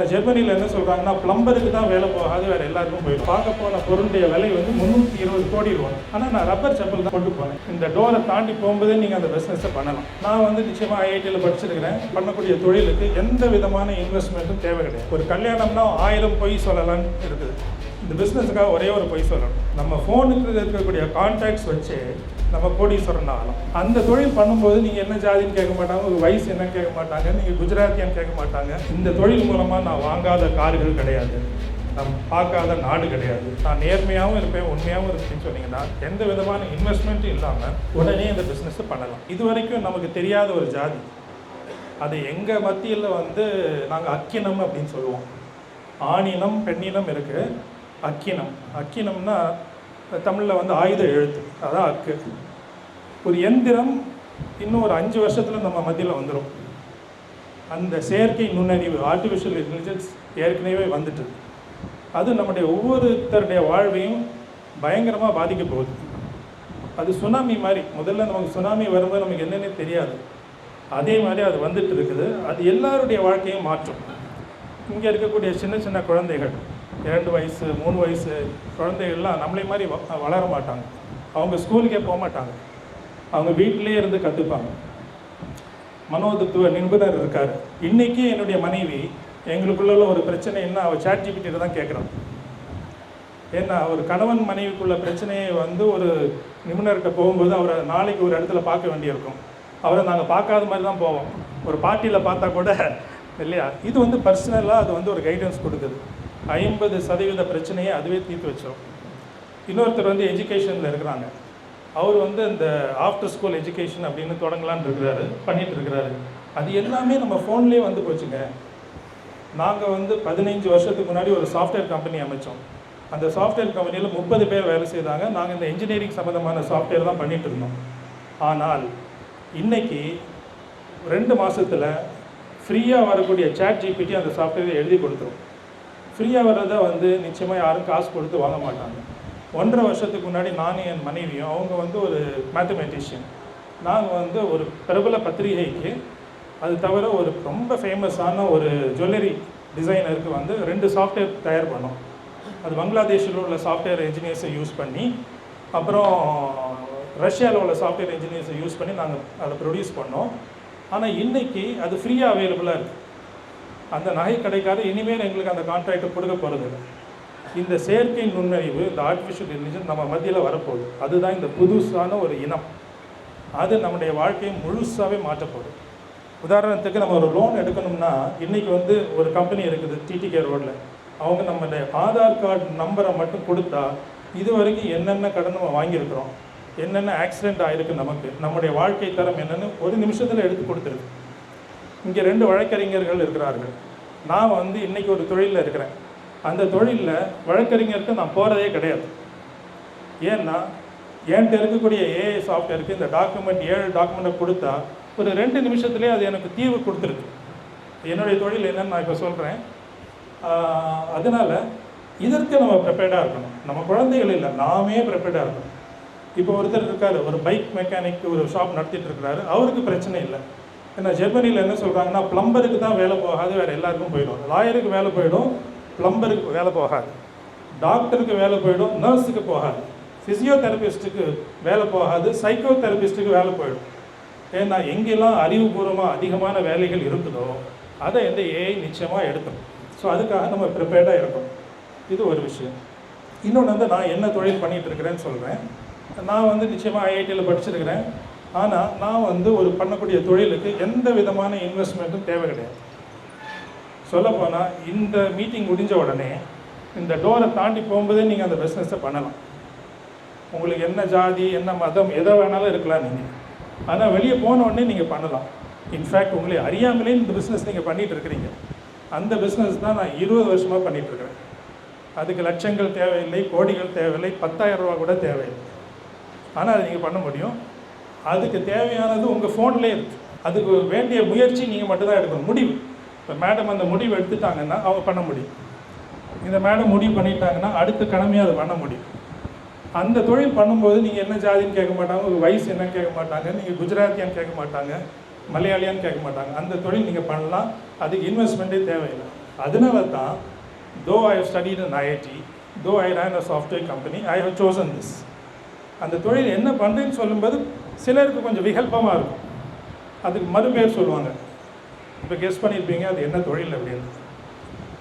ஜெர்மனியில் என்ன சொல்கிறாங்கன்னா பிளம்பருக்கு தான் வேலை போகாது, வேறு எல்லாருக்கும் போயிடும். பார்க்க போன பொருளுடைய விலை வந்து 320 கோடி ரூபா. ஆனால் நான் ரப்பர் செப்பல் தான் கொண்டு போனேன். இந்த டோரை தாண்டி போகும்போதே நீங்கள் அந்த பிஸ்னஸை பண்ணலாம். நான் வந்து நிச்சயமாக ஐஐடியில் படிச்சிருக்கிறேன். பண்ணக்கூடிய தொழிலுக்கு எந்த விதமான இன்வெஸ்ட்மெண்ட்டும் தேவை கிடையாது. ஒரு கல்யாணம்னா 1000 பொய் சொல்லலான்னு இருக்குது. இந்த பிஸ்னஸுக்காக ஒரே ஒரு பொய் சொல்லணும். நம்ம ஃபோனுக்கு இருக்கக்கூடிய கான்டாக்ட்ஸ் வச்சு நம்ம கோடீஸ்வரன் ஆகலாம். அந்த தொழில் பண்ணும்போது நீங்கள் என்ன ஜாதின்னு கேட்க மாட்டாங்க, ஒரு வயசு என்னன்னு கேட்க மாட்டாங்க, நீங்கள் குஜராத்தியான்னு கேட்க மாட்டாங்க. இந்த தொழில் மூலமாக நான் வாங்காத கார்கள் கிடையாது, நான் பார்க்காத நாடு கிடையாது, நான் நேர்மையாகவும் இருப்பேன், உண்மையாகவும் இருப்பேன்னு சொன்னீங்கன்னா எந்த விதமான இன்வெஸ்ட்மெண்ட்டும் இல்லாமல் உடனே இந்த பிஸ்னஸை பண்ணலாம். இது வரைக்கும் நமக்கு தெரியாத ஒரு ஜாதி, அது எங்கள் மத்தியில் வந்து நாங்கள் அக்கினம் அப்படின்னு சொல்லுவோம். ஆணினம் பெண்ணினம் இருக்குது. அக்கினம்னா தமிழில் வந்து ஆயுத எழுத்து, அதான் அக்கு. ஒரு எந்திரம் இன்னும் ஒரு 5 வருஷத்தில் நம்ம மத்தியில் வந்துடும். அந்த செயற்கை நுண்ணறிவு ஆர்டிஃபிஷியல் இன்டெலிஜென்ஸ் ஏற்கனவே வந்துட்டு, அது நம்முடைய ஒவ்வொருத்தருடைய வாழ்வையும் பயங்கரமாக பாதிக்க போகுது. அது சுனாமி மாதிரி. முதல்ல நமக்கு சுனாமி வரும்போது நமக்கு என்னென்னே தெரியாது, அதே மாதிரி அது வந்துட்டு இருக்குது. அது எல்லாருடைய வாழ்க்கையும் மாற்றும். இங்கே இருக்கக்கூடிய சின்ன சின்ன குழந்தைகள், 2 வயசு 3 வயசு குழந்தைகள்லாம் நம்மளே மாதிரி வளர மாட்டாங்க. அவங்க ஸ்கூலுக்கே போக மாட்டாங்க, அவங்க வீட்டிலே இருந்து கற்றுப்பாங்க. மனோதத்துவ நிபுணர் இருக்கார். இன்றைக்கி என்னுடைய மனைவி எங்களுக்குள்ள ஒரு பிரச்சனைன்னா அவள் ChatGPT தான் கேட்குறான். ஏன்னா ஒரு கணவன் மனைவிக்குள்ள பிரச்சனையை வந்து ஒரு நிபுணர்கிட்ட போகும்போது அவரை நாளைக்கு ஒரு இடத்துல பார்க்க வேண்டியிருக்கும். அவரை நாங்கள் பார்க்காத மாதிரி தான் போவோம். ஒரு பார்ட்டியில் பார்த்தா கூட இல்லையா. இது வந்து பர்சனலாக அது வந்து ஒரு கைடன்ஸ் கொடுக்குது. 50% பிரச்சனையை அதுவே தீர்த்து வச்சிடும். இன்னொருத்தர் வந்து எஜுகேஷனில் இருக்கிறாங்க. அவர் வந்து இந்த ஆஃப்டர் ஸ்கூல் எஜுகேஷன் அப்படின்னு தொடங்கலான்னு இருக்கிறாரு, பண்ணிகிட்டு இருக்கிறாரு. அது எல்லாமே நம்ம ஃபோன்லேயே வந்து போச்சுங்க. நாங்கள் வந்து 15 வருஷத்துக்கு முன்னாடி ஒரு சாஃப்ட்வேர் கம்பெனி அமைச்சோம். அந்த சாஃப்ட்வேர் கம்பெனியில் 30 பேர் வேலை செய்தாங்க. நாங்கள் இந்த இன்ஜினியரிங் சம்மந்தமான சாஃப்ட்வேர் தான் பண்ணிகிட்டு இருந்தோம். ஆனால் இன்றைக்கி 2 மாதத்தில் ஃப்ரீயாக வரக்கூடிய ChatGPT அந்த சாஃப்ட்வேரை எழுதி கொடுத்துரும். ஃப்ரீயாக வர்றதை வந்து நிச்சயமாக யாரும் காசு கொடுத்து வாங்க மாட்டாங்க. 1.5 வருஷத்துக்கு முன்னாடி நானும் என் மனைவியும், அவங்க வந்து ஒரு மேத்தமெட்டிஷியன், நாங்கள் வந்து ஒரு பிரபல பத்திரிகைக்கு, அது தவிர ஒரு ரொம்ப ஃபேமஸான ஒரு ஜுவல்லரி டிசைனருக்கு வந்து 2 சாஃப்ட்வேர் தயார் பண்ணோம். அது பங்களாதேஷில் உள்ள சாஃப்ட்வேர் இன்ஜினியர்ஸை யூஸ் பண்ணி, அப்புறம் ரஷ்யாவில் உள்ள சாஃப்ட்வேர் இன்ஜினியர்ஸை யூஸ் பண்ணி நாங்கள் அதை ப்ரொடியூஸ் பண்ணோம். ஆனால் இன்றைக்கி அது ஃப்ரீயாக அவைலபிளாக இருக்குது. அந்த நகை கடைக்காரர் இனிமேல் எங்களுக்கு அந்த கான்ட்ராக்டை கொடுக்க போகிறது. இந்த செயற்கை நுண்ணறிவு, இந்த ஆர்டிஃபிஷியல் இன்டெலிஜென்ஸ் நம்ம மத்தியில் வரப்போகுது. அதுதான் இந்த புதுசான ஒரு இனம். அது நம்முடைய வாழ்க்கையை முழுசாகவே மாற்றப்போகுது. உதாரணத்துக்கு நம்ம ஒரு லோன் எடுக்கணும்னா, இன்றைக்கி வந்து ஒரு கம்பெனி இருக்குது TTK ரோடில். அவங்க நம்மளுடைய ஆதார் கார்டு நம்பரை மட்டும் கொடுத்தா இது வரைக்கும் என்னென்ன கடன் நம்ம வாங்கியிருக்கிறோம், என்னென்ன ஆக்சிடெண்ட் ஆகிருக்கு, நமக்கு நம்முடைய வாழ்க்கை தரம் என்னென்னு ஒரு நிமிஷத்தில் எடுத்து கொடுத்துருக்கு. இங்கே 2 வழக்கறிஞர்கள் இருக்கிறார்கள். நான் வந்து இன்றைக்கி ஒரு தொழிலில் இருக்கிறேன். அந்த தொழிலில் வழக்கறிஞருக்கு நான் போகிறதே கிடையாது. ஏன்னா என்கிட்ட இருக்கக்கூடிய AI சாஃப்ட்வேருக்கு இந்த டாக்குமெண்ட் 7 டாக்குமெண்ட்டை கொடுத்தா ஒரு 2 நிமிஷத்துலேயே அது எனக்கு தீர்வு கொடுத்துருக்கு. என்னுடைய தொழில் என்னன்னு நான் இப்போ சொல்கிறேன். அதனால் இதற்கு நம்ம ப்ரிப்பேர்டாக இருக்கணும். நம்ம குழந்தைகள் இல்லை, நாமே ப்ரிப்பேர்டாக இருக்கணும். இப்போ ஒருத்தர் இருக்கார், ஒரு பைக் மெக்கானிக் ஒரு ஷாப் நடத்திட்டு இருக்கிறாரு. அவருக்கு பிரச்சனை இல்லை. ஏன்னா ஜெர்மனியில் என்ன சொல்கிறாங்கன்னா பிளம்பருக்கு தான் வேலை போகாது, வேறு எல்லாருக்கும் போயிடும். லாயருக்கு வேலை போயிடும், பிளம்பருக்கு வேலை போகாது. டாக்டருக்கு வேலை போயிடும், நர்ஸுக்கு போகாது. ஃபிசியோதெரபிஸ்ட்டுக்கு வேலை போகாது, சைக்கோ தெரபிஸ்ட்டுக்கு வேலை போயிடும். ஏன்னா எங்கெல்லாம் அறிவுபூர்வமாக அதிகமான வேலைகள் இருக்குதோ அதை இந்த AI நிச்சயமாக எடுக்கணும். ஸோ அதுக்காக நம்ம ப்ரிப்பேர்டாக இருக்கணும். இது ஒரு விஷயம். இன்னொன்று வந்து நான் என்ன தொழில் பண்ணிகிட்டு இருக்கிறேன்னு சொல்கிறேன். நான் வந்து நிச்சயமாக ஐஐடியில் படிச்சிருக்கிறேன். ஆனால் நான் வந்து ஒரு பண்ணக்கூடிய தொழிலுக்கு எந்த விதமான இன்வெஸ்ட்மெண்ட்டும் தேவை கிடையாது. சொல்லப்போனால் இந்த மீட்டிங் முடிஞ்ச உடனே இந்த டோரை தாண்டி போகும்போதே நீங்கள் அந்த பிஸ்னஸை பண்ணலாம். உங்களுக்கு என்ன ஜாதி, என்ன மதம், எதை வேணாலும் இருக்கலாம் நீங்கள். ஆனால் வெளியே போன உடனே நீங்கள் பண்ணலாம். இன்ஃபேக்ட் உங்களை அறியாமலே இந்த பிஸ்னஸ் நீங்கள் பண்ணிகிட்டு இருக்கிறீங்க. அந்த பிஸ்னஸ் தான் நான் 20 வருஷமாக பண்ணிகிட்ருக்கிறேன். அதுக்கு லட்சங்கள் தேவையில்லை, கோடிகள் தேவையில்லை, 10,000 ரூபா கூட தேவையில்லை. ஆனால் அதை நீங்கள் பண்ண முடியும். அதுக்கு தேவையானது உங்கள் ஃபோன்லேயே இருக்குது. அதுக்கு வேண்டிய முயற்சி நீங்கள் மட்டும்தான் எடுக்கணும். முடிவு, இப்போ மேடம் அந்த முடிவு எடுத்துட்டாங்கன்னா அவங்க பண்ண முடியும். இந்த மேடம் முடிவு பண்ணிட்டாங்கன்னா அடுத்த கடமையாக அதை பண்ண முடியும். அந்த தொழில் பண்ணும்போது நீங்கள் என்ன ஜாதின்னு கேட்க மாட்டாங்க, ஒரு வயசு என்னன்னு கேட்க மாட்டாங்க, நீங்கள் குஜராத்தியான்னு கேட்க மாட்டாங்க, மலையாளியான்னு கேட்க மாட்டாங்க. அந்த தொழில் நீங்கள் பண்ணலாம். அதுக்கு இன்வெஸ்ட்மெண்ட்டே தேவையில்லை. அதனால தான் though I have studied in IIT, though I ran a software company, I have chosen this. அந்த தொழில் என்ன பண்ணுறேன்னு சொல்லும்போது சிலருக்கு கொஞ்சம் விகல்பமாக இருக்கும். அதுக்கு மறுபேர் சொல்லுவாங்க. இப்போ கெஸ் பண்ணியிருப்பீங்க அது என்ன தொழில் அப்படின்னு.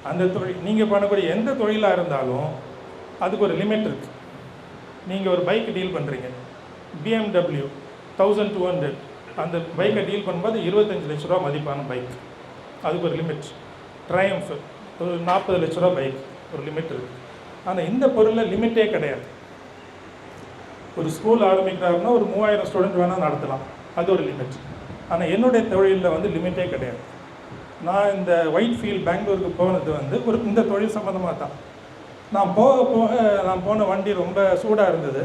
அந்த தொழில் நீங்கள் பண்ணக்கூடிய எந்த தொழிலாக இருந்தாலும் அதுக்கு ஒரு லிமிட் இருக்குது. நீங்கள் ஒரு பைக் டீல் பண்ணுறீங்க, BMW 1200, அந்த பைக்கை டீல் பண்ணும்போது 25 லட்ச ரூபா மதிப்பான பைக், அதுக்கு ஒரு லிமிட். ட்ரையம்ஃப் ஒரு 40 லட்ச ரூபா பைக், ஒரு லிமிட் இருக்குது. ஆனால் இந்த பொருளில் லிமிட்டே கிடையாது. ஒரு ஸ்கூல் ஆரம்பிக்கிறாருன்னா ஒரு 3000 ஸ்டூடெண்ட் வேணால் நடத்தலாம், அது ஒரு லிமிட். ஆனால் என்னுடைய தொழிலில் வந்து லிமிட்டே கிடையாது. நான் இந்த ஒயிட் ஃபீல்ட் பெங்களூருக்கு போனது வந்து இந்த தொழில் சம்மந்தமாக தான். நான் நான் போன வண்டி ரொம்ப சூடாக இருந்தது,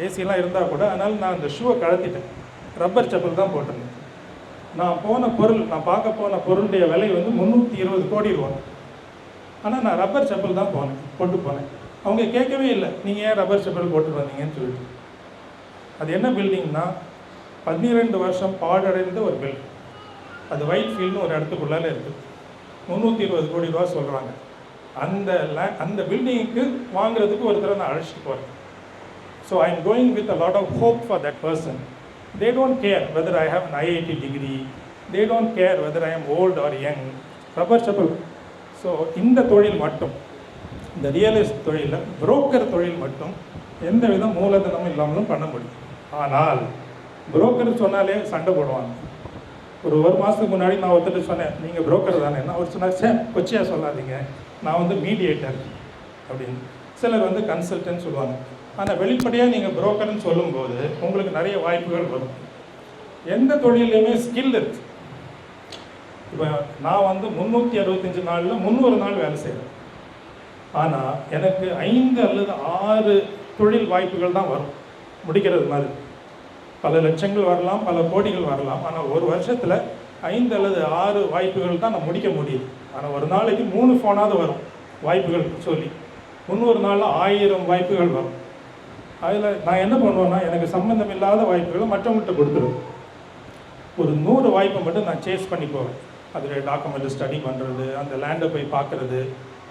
ஏசிலாம் இருந்தால் கூட. அதனால் நான் அந்த ஷூவை கழட்டிட்டேன், ரப்பர் செப்பல் தான் போட்டிருந்தேன். நான் பார்க்க போன பொருளுடைய விலை வந்து 320 கோடி ரூபா. ஆனால் நான் ரப்பர் செப்பல் தான் போட்டு போனேன். அவங்க கேட்கவே இல்லை, நீங்கள் ஏன் ரப்பர் செப்பல் போட்டு வந்தீங்கன்னு சொல்லிட்டு. அது என்ன பில்டிங்னா 12 வருஷம் பாழடைந்த ஒரு பில்டிங். அது ஒயிட் ஃபீல்டுன்னு ஒரு இடத்துக்குள்ளால இருக்குது. 320 கோடி ரூபா சொல்கிறாங்க. அந்த பில்டிங்க்கு வாங்குறதுக்கு ஒருத்தரை நான் அழைச்சிட்டு போகிறேன். So I am going with a lot of hope for that person. They don't care whether I have an IIT degree. They don't care whether I am old or young. Rubber chapel. So இந்த தொழில் மட்டும், இந்த real estate தொழிலில் broker தொழில் மட்டும் எந்த விதம் மூலதனமும் இல்லாமலும் பண்ண முடியும். ஆனால் புரோக்கர் சொன்னாலே சண்டை போடுவாங்க. ஒரு மாதத்துக்கு முன்னாடி நான் ஒருத்தர் சொன்னேன், நீங்கள் புரோக்கர் தானே. அவர் சொன்னார், கொச்சியாக சொல்லாதீங்க, நான் வந்து மீடியேட்டர் அப்படின்னு. சிலர் வந்து கன்சல்டன்ட் சொல்லுவாங்க. ஆனால் வெளிப்படையாக நீங்கள் புரோக்கர்னு சொல்லும்போது உங்களுக்கு நிறைய வாய்ப்புகள் வரும். எந்த தொழிலையுமே ஸ்கில் இருக்குது. இப்போ நான் வந்து 365 நாளில் 300 நாள் வேலை செய்கிறேன். ஆனால் எனக்கு 5 அல்லது 6 தொழில் வாய்ப்புகள் தான் வரும் முடிக்கிறது மாதிரி. பல லட்சங்கள் வரலாம், பல கோடிகள் வரலாம். ஆனால் ஒரு வருஷத்தில் 5 அல்லது 6 வாய்ப்புகள் தான் நான் முடிக்க முடியுது. ஆனால் ஒரு நாளைக்கு 3 ஃபோனாவது வரும் வாய்ப்புகள் சொல்லி. 300 நாளில் 1000 வாய்ப்புகள் வரும். அதில் நான் என்ன பண்ணுவேன்னா, எனக்கு சம்மந்தம் இல்லாத வாய்ப்புகளை மற்றவங்கள்ட்ட கொடுத்துருவேன். ஒரு 100 வாய்ப்பை மட்டும் நான் சேஸ் பண்ணி போவேன். அதில் டாக்குமெண்ட்டு ஸ்டடி பண்ணுறது, அந்த லேண்டை போய் பார்க்குறது.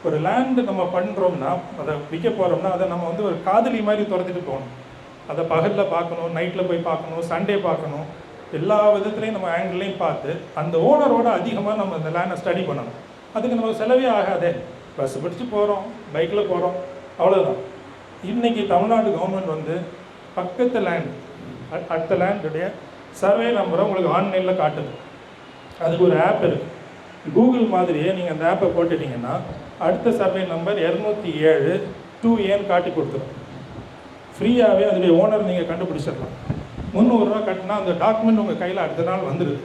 ஒரு லேண்டு நம்ம பண்ணுறோம்னா, அதை விற்க போகிறோம்னா, அதை நம்ம வந்து ஒரு காதலி மாதிரி துரத்திட்டு போகணும். அதை பகலில் பார்க்கணும், நைட்டில் போய் பார்க்கணும், சண்டே பார்க்கணும். எல்லா விதத்துலேயும் நம்ம ஆங்கிள்லையும் பார்த்து அந்த ஓனரோட அதிகமாக நம்ம அந்த லேண்டை ஸ்டடி பண்ணணும். அதுக்கு நமக்கு செலவே ஆகாதே. பஸ் பிடிச்சி போகிறோம், பைக்கில் போகிறோம், அவ்வளோதான். இன்றைக்கி தமிழ்நாடு கவர்மெண்ட் வந்து பக்கத்து லேண்ட், அடுத்த லேண்டுடைய சர்வே நம்பரை உங்களுக்கு ஆன்லைனில் காட்டுது. அதுக்கு ஒரு ஆப் இருக்குது. கூகுள் மாதிரியே நீங்கள் அந்த ஆப்பை போட்டுட்டிங்கன்னா அடுத்த சர்வே நம்பர் 207 2A காட்டி கொடுத்துரும். ஃப்ரீயாகவே அதனுடைய ஓனர் நீங்கள் கண்டுபிடிச்சிடலாம். 300 ரூபா கட்டினா அந்த டாக்குமெண்ட் உங்கள் கையில் அடுத்த நாள் வந்துடுது.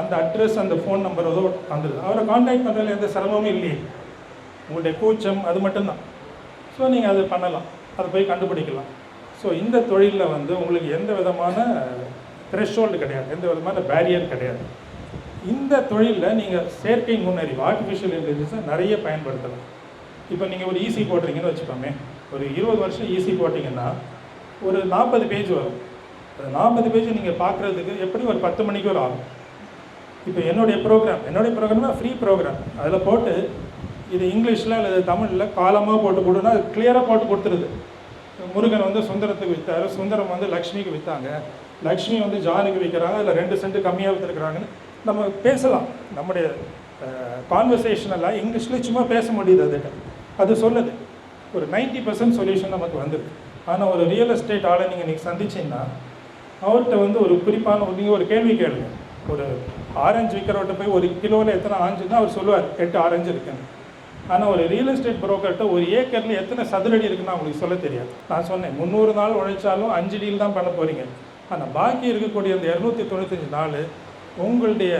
அந்த அட்ரஸ், அந்த ஃபோன் நம்பர் ஏதோ வந்துடுது. அவரை கான்டாக்ட் பண்ணுறதுல எந்த சிரமமும் இல்லையே. உங்களுடைய கூச்சம் அது மட்டும்தான். ஸோ நீங்கள் அது பண்ணலாம், அதை போய் கண்டுபிடிக்கலாம். ஸோ இந்த தொழிலில் வந்து உங்களுக்கு எந்த விதமான த்ரெஷ்ஹோல்டு கிடையாது, எந்த விதமான பேரியர் கிடையாது. இந்த தொழிலில் நீங்கள் செயற்கை நுண்ணறிவு, ஆர்டிஃபிஷியல் இன்டெலிஜென்ஸை நிறைய பயன்படுத்தலாம். இப்போ நீங்கள் ஒரு ஈசி போடுறீங்கன்னு வச்சுக்கோமே, ஒரு 20 வருஷம் ஈசி போட்டிங்கன்னா ஒரு 40 பேஜ் வரும். அந்த 40 பேஜ் நீங்கள் பார்க்குறதுக்கு எப்படி ஒரு 10 மணிக்கு ஒரு ஆகும். இப்போ என்னுடைய ப்ரோக்ராம்னா ஃப்ரீ ப்ரோக்ராம். அதில் போட்டு இது இங்கிலீஷில் அல்லது தமிழில் காலமாக போட்டு கொடுன்னா அது கிளியராக போட்டு கொடுத்துருது. முருகன் வந்து சுந்தரத்துக்கு விற்றாரு, சுந்தரம் வந்து லக்ஷ்மிக்கு விற்றாங்க, லக்ஷ்மி வந்து ஜானுக்கு விற்கிறாங்க, அதில் 2 சென்ட் கம்மியாக விற்றுருக்குறாங்கன்னு நம்ம பேசலாம். நம்முடைய கான்வர்சேஷனெல்லாம் இங்கிலீஷில் சும்மா பேச முடியுது. அதுகிட்ட அது சொல்லுது. ஒரு 90% சொல்யூஷன் நமக்கு வந்துருக்கு. ஆனால் ஒரு ரியல் எஸ்டேட் ஆளை நீங்கள் சந்திச்சிங்கன்னா அவர்கிட்ட வந்து ஒரு குறிப்பான நீங்கள் ஒரு கேள்வி கேளுங்க. ஒரு ஆரஞ்சு விற்கிறவர்கிட்ட போய் 1 கிலோவில் எத்தனை ஆரஞ்சுன்னா அவர் சொல்லுவார் 8 ஆரஞ்சு இருக்குன்னு. ஆனால் ஒரு ரியல் எஸ்டேட் புரோக்கர்கிட்ட 1 ஏக்கரில் எத்தனை சதுரடி இருக்குன்னு அவங்களுக்கு சொல்ல தெரியாது. நான் சொன்னேன் 300 நாள் உழைச்சாலும் 5 டீல் தான் பண்ண போகிறீங்க. ஆனால் பாக்கி இருக்கக்கூடிய அந்த 295 நாள் உங்களுடைய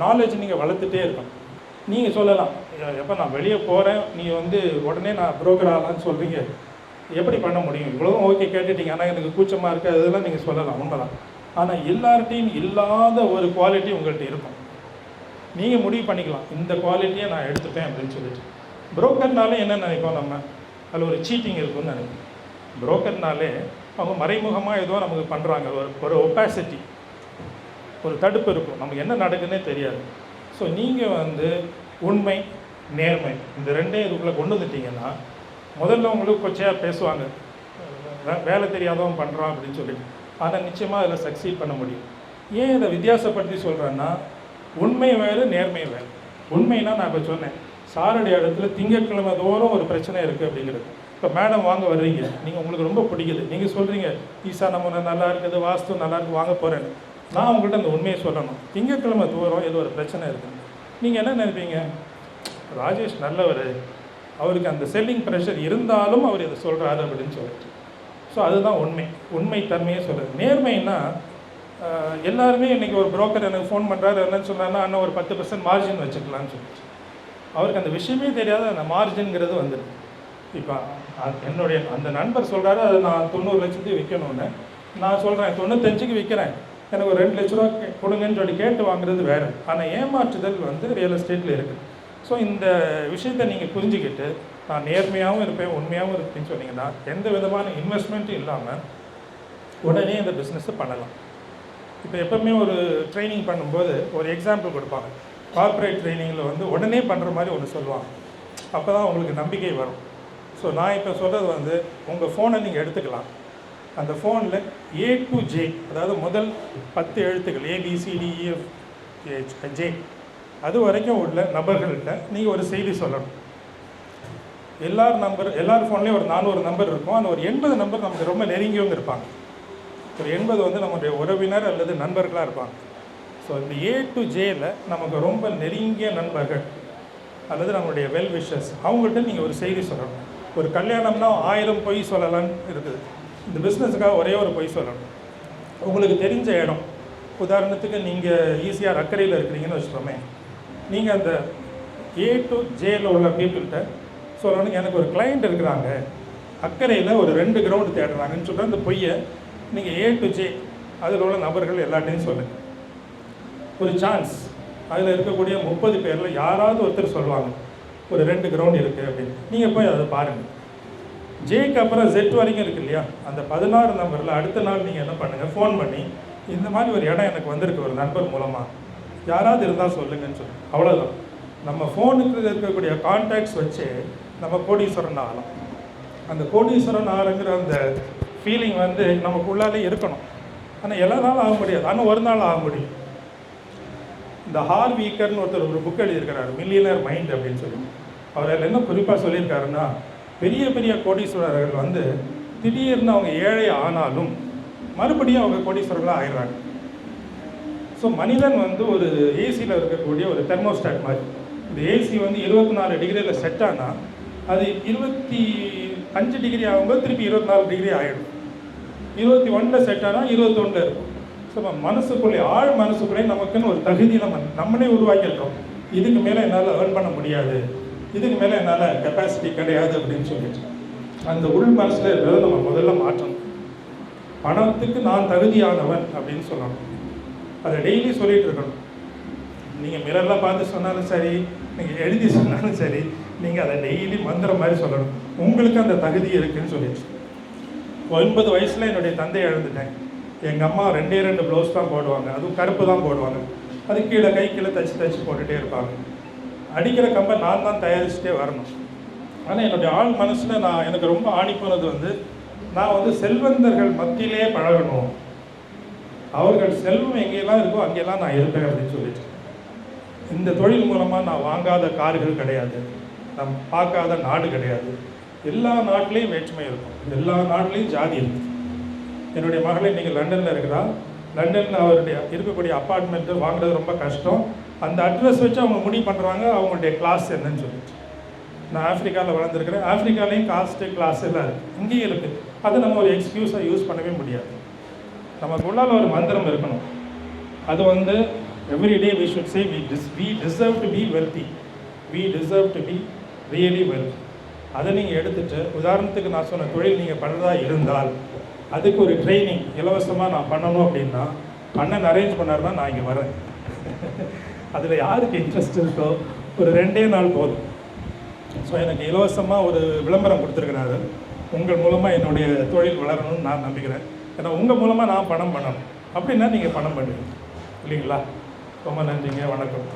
நாலேஜ் நீங்கள் வளர்த்துட்டே இருக்கணும். நீங்கள் சொல்லலாம், எப்போ நான் வெளியே போகிறேன், நீங்கள் வந்து உடனே நான் புரோக்கர் ஆகலான்னு சொல்கிறீங்க, எப்படி பண்ண முடியும்? இவ்வளவும் ஓகே கேட்டுட்டீங்க, ஆனால் எனக்கு கூச்சமாக இருக்குது, அதெல்லாம் நீங்கள் சொல்லலாம், உண்மைதான். ஆனால் எல்லார்ட்டையும் இல்லாத ஒரு குவாலிட்டி உங்கள்கிட்ட இருக்கும். நீங்கள் முடிவு பண்ணிக்கலாம், இந்த குவாலிட்டியை நான் எடுத்துப்பேன் அப்படின்னு சொல்லிட்டு. புரோக்கர்னாலே என்ன நினைப்போம், நம்ம அதில் ஒரு சீட்டிங் இருக்குன்னு நினைப்போம். புரோக்கர்னாலே அவங்க மறைமுகமாக ஏதோ நமக்கு பண்ணுறாங்க, ஒரு ஒப்பாசிட்டி, ஒரு தடுப்பு இருக்கும், நமக்கு என்ன நடக்குதுன்னே தெரியாது. ஸோ நீங்கள் வந்து உண்மை, நேர்மை, இந்த ரெண்டே இதுக்குள்ளே கொண்டு வந்துட்டிங்கன்னா முதல்ல உங்களுக்கு கொச்சையாக பேசுவாங்க, வேலை தெரியாதவன் பண்ணுறான் அப்படின்னு சொல்லிட்டு. ஆனால் நிச்சயமாக அதில் சக்சீட் பண்ண முடியும். ஏன் இதை வித்தியாசப்படுத்தி சொல்கிறேன்னா, உண்மை வேறு நேர்மை வேறு. உண்மைனா நான் இப்போ சொன்னேன், சாருடைய இடத்துல திங்கட்கிழமை தோறும் ஒரு பிரச்சனை இருக்குது அப்படிங்கிறது. இப்போ மேடம் வாங்க வர்றீங்க, நீங்கள் உங்களுக்கு ரொம்ப பிடிக்குது, நீங்கள் சொல்கிறீங்க ஈசா நம்ம நல்லா இருக்குது, வாஸ்து நல்லா இருக்குது, வாங்க போகிறேன்னு. நான் உங்கள்கிட்ட அந்த உண்மையை சொல்லணும், திங்கட்கிழமை தோறும் ஏதோ ஒரு பிரச்சனை இருக்குது. நீங்கள் என்ன நினைப்பீங்க, ராஜேஷ் நல்லவர், அவருக்கு அந்த செல்லிங் ப்ரெஷர் இருந்தாலும் அவர் இதை சொல்கிறாரு அப்படின்னு சொல்லிட்டு. ஸோ அதுதான் உண்மை, உண்மை தன்மையே சொல்கிறது. நேர்மைன்னா எல்லாருமே இன்றைக்கி ஒரு புரோக்கர் எனக்கு ஃபோன் பண்ணுறாரு, என்னன்னு சொன்னார்னா, அண்ணன் ஒரு 10% மார்ஜின் வச்சுக்கலான்னு சொல்லிட்டு. அவருக்கு அந்த விஷயமே தெரியாத அந்த மார்ஜின்ங்கிறது வந்துடுது. இப்போ என்னுடைய அந்த நண்பர் சொல்கிறாரு, அதை நான் 90 லட்சத்துக்கு விற்கணும்னு. நான் சொல்கிறேன் 95க்கு விற்கிறேன், எனக்கு ஒரு 2 லட்ச ரூபா கொடுங்கன்னு சொல்லி கேட்டு வாங்குறது வேறு. ஆனால் ஏமாற்றுதல் வந்து ரியல் எஸ்டேட்டில் இருக்குது. ஸோ இந்த விஷயத்தை நீங்கள் புரிஞ்சுக்கிட்டு, நான் நேர்மையாகவும் இருப்பேன், உண்மையாகவும் இருப்பேன்னு சொன்னீங்கன்னா எந்த விதமான இன்வெஸ்ட்மெண்ட்டும் இல்லாமல் உடனே இந்த பிஸ்னஸை பண்ணலாம். இப்போ எப்போவுமே ஒரு ட்ரைனிங் பண்ணும்போது ஒரு எக்ஸாம்பிள் கொடுப்பாங்க. கார்ப்பரேட் ட்ரைனிங்கில் வந்து உடனே பண்ணுற மாதிரி ஒன்று சொல்லுவாங்க, அப்போ தான் உங்களுக்கு நம்பிக்கை வரும். ஸோ நான் இப்போ சொல்கிறது வந்து, உங்கள் ஃபோனை நீங்கள் எடுத்துக்கலாம், அந்த ஃபோனில் A to J, அதாவது முதல் 10 எழுத்துக்கள் ABCDEFG அது வரைக்கும் உள்ள நபர்கள்கிட்ட நீங்கள் ஒரு செய்தி சொல்லணும். எல்லார் ஃபோன்லேயும் ஒரு 400 நம்பர் இருக்கும். அந்த ஒரு 80 நம்பர் நமக்கு ரொம்ப நெருங்கியவங்க இருப்பாங்க. ஒரு 80 வந்து நம்மளுடைய உறவினர் அல்லது நண்பர்களாக இருப்பாங்க. ஸோ இந்த A to Jயில் நமக்கு ரொம்ப நெருங்கிய நண்பர்கள் அல்லது நம்மளுடைய வெல் விஷஸ், அவங்கள்ட்ட நீங்கள் ஒரு செய்தி சொல்லணும். ஒரு கல்யாணம்னா 1000 பொய் சொல்லலான்னு இருக்குது, இந்த பிஸ்னஸுக்காக ஒரே ஒரு பொய் சொல்லணும். உங்களுக்கு தெரிஞ்ச இடம், உதாரணத்துக்கு நீங்கள் ஈஸியாக அக்கறையில் இருக்கிறீங்கன்னு வச்சுக்கோமே, நீங்கள் அந்த A to Jயில் உள்ள பீப்புள்கிட்ட சொல்லணும், எனக்கு ஒரு கிளைண்ட் இருக்கிறாங்க அக்கறையில் ஒரு 2 கிரவுண்டு தேடுறாங்கன்னு சொல்கிற அந்த பொய்யை நீங்கள் A to J அதில் உள்ள நபர்கள் எல்லாத்தையும் சொல்லுங்கள். ஒரு சான்ஸ், அதில் இருக்கக்கூடிய 30 பேரில் யாராவது ஒருத்தர் சொல்லுவாங்க ஒரு 2 கிரவுண்ட் இருக்குது அப்படின்னு. நீங்கள் போய் அதை பாருங்கள். ஜேக்கு அப்புறம் Z வரைக்கும் இருக்குது இல்லையா, அந்த 16 நம்பரில் அடுத்த நாள் நீங்கள் என்ன பண்ணுங்கள், ஃபோன் பண்ணி இந்த மாதிரி ஒரு இடம் எனக்கு வந்திருக்கு ஒரு நண்பர் மூலமாக, யாராவது இருந்தால் சொல்லுங்கன்னு சொல்லி. அவ்வளோதான். நம்ம ஃபோனுக்கு இருக்கக்கூடிய கான்டாக்ட்ஸ் வச்சு நம்ம கோடீஸ்வரன் ஆகலாம். அந்த கோடீஸ்வரன் ஆகிற அந்த ஃபீலிங் வந்து நமக்குள்ளாலே இருக்கணும். ஆனால் எல்லா நாளும் ஆக முடியாது, ஆனால் ஒரு நாள் ஆக முடியும். இந்த ஹார்வீக்கர்னு ஒருத்தர் ஒரு புக் எழுதியிருக்கிறார், மில்லியனர் மைண்ட் அப்படின்னு சொல்லி. அவர் அதில் என்ன குறிப்பாக சொல்லியிருக்காருன்னா, பெரிய பெரிய கோடீஸ்வரர்கள் வந்து திடீர்னு அவங்க ஏழை ஆனாலும் மறுபடியும் அவங்க கோடீஸ்வரர்களாக ஆயிடுறாங்க. ஸோ மனிதன் வந்து ஒரு ஏசியில் இருக்கக்கூடிய ஒரு தெர்மோஸ்டாட் மாதிரி. இந்த ஏசி வந்து 24 டிகிரியில் செட் ஆனால் அது 25 டிகிரி ஆகும்போது திருப்பி 24 டிகிரி ஆகிடும். 21 செட் ஆனால் 21 இருக்கும். ஸோ மனசுக்குள்ளே ஆழ் மனசுக்குள்ளே நமக்குன்னு ஒரு தகுதி நம்மளே உருவாக்கியிருக்கோம். இதுக்கு மேலே என்னால் ஏர்ன் பண்ண முடியாது, இதுக்கு மேலே என்னால் கெப்பாசிட்டி கிடையாது அப்படின்னு சொல்லிட்டு அந்த உள் மனசில் இருக்கிறத நம்ம முதல்ல மாற்றணும். பணத்துக்கு நான் தகுதியானவன் அப்படின்னு சொல்லணும். அதை டெய்லி சொல்லிகிட்டு இருக்கணும். நீங்கள் மிரரில் பார்த்து சொன்னாலும் சரி, நீங்கள் எழுதி சொன்னாலும் சரி, நீங்கள் அதை டெய்லி மந்திரம் மாதிரி சொல்லணும், உங்களுக்கு அந்த தகுதி இருக்குதுன்னு சொல்லிடுச்சு. 9 வயசில் என்னுடைய தந்தையை இழந்துட்டேன். எங்கள் அம்மா 2 ப்ளவுஸ் தான் போடுவாங்க, அதுவும் கருப்பு தான் போடுவாங்க. அது கீழே கை கீழே தச்சு போட்டுகிட்டே இருப்பாங்க. அடிக்கிற கம்பை நான் தான் தயாரிச்சுட்டே வரணும். ஆனால் என்னுடைய ஆள் மனசில் எனக்கு ரொம்ப ஆணி போனது வந்து, நான் வந்து செல்வந்தர்கள் மத்தியிலே பழகணும், அவர்கள் செல்வம் எங்கெல்லாம் இருக்கோ அங்கெல்லாம் நான் இருப்பேன் அப்படின்னு சொல்லிட்டு. இந்த தொழில் மூலமாக நான் வாங்காத கார்கள் கிடையாது, நான் பார்க்காத நாடு கிடையாது. எல்லா நாட்டிலையும் வேற்றுமை இருக்கும், எல்லா நாட்டிலையும் ஜாதி இருக்குது. என்னுடைய மகளை இன்றைக்கி லண்டனில் இருக்கிறா. லண்டனில் அவருடைய இருக்கக்கூடிய அப்பார்ட்மெண்ட்டு வாங்குறது ரொம்ப கஷ்டம். அந்த அட்ரஸ் வச்சு அவங்க முடிவு பண்ணுறாங்க அவங்களுடைய கிளாஸ் என்னன்னு சொல்லிட்டு. நான் ஆஃப்ரிக்காவில் வளர்ந்துருக்கிறேன், ஆஃப்ரிக்காலேயும் காஸ்ட்டு கிளாஸ் எல்லாம் இருக்குது, இங்கேயும் இருக்குது. அதை நம்ம ஒரு எக்ஸ்கியூஸாக யூஸ் பண்ணவே முடியாது. நமக்கு உள்ளால் ஒரு மந்திரம் இருக்கணும். அது வந்து everyday we should say we deserve to be wealthy, we deserve to be really wealthy. அதை நீங்கள் எடுத்துகிட்டு, உதாரணத்துக்கு நான் சொன்ன தொழில் நீங்கள் பண்ணுறதா இருந்தால் அதுக்கு ஒரு ட்ரைனிங் இலவசமாக நான் பண்ணணும் அப்படின்னா அண்ணன் அரேஞ்ச் பண்ணாருன்னா நான் இங்கே வரேன். அதில் யாருக்கு இன்ட்ரெஸ்ட் இருக்கோ ஒரு 2 நாள் போதும். ஸோ எனக்கு இலவசமாக ஒரு விளம்பரம் கொடுத்துருக்கிறாரு. உங்கள் மூலமாக என்னுடைய தொழில் வளரணும்னு நான் நம்பிக்கிறேன். ஏன்னா உங்கள் மூலமாக நான் பணம் பண்ணணும் அப்படின்னா நீங்கள் பணம் பண்ணுவீங்க இல்லைங்களா? ரொம்ப நன்றிங்க, வணக்கம்.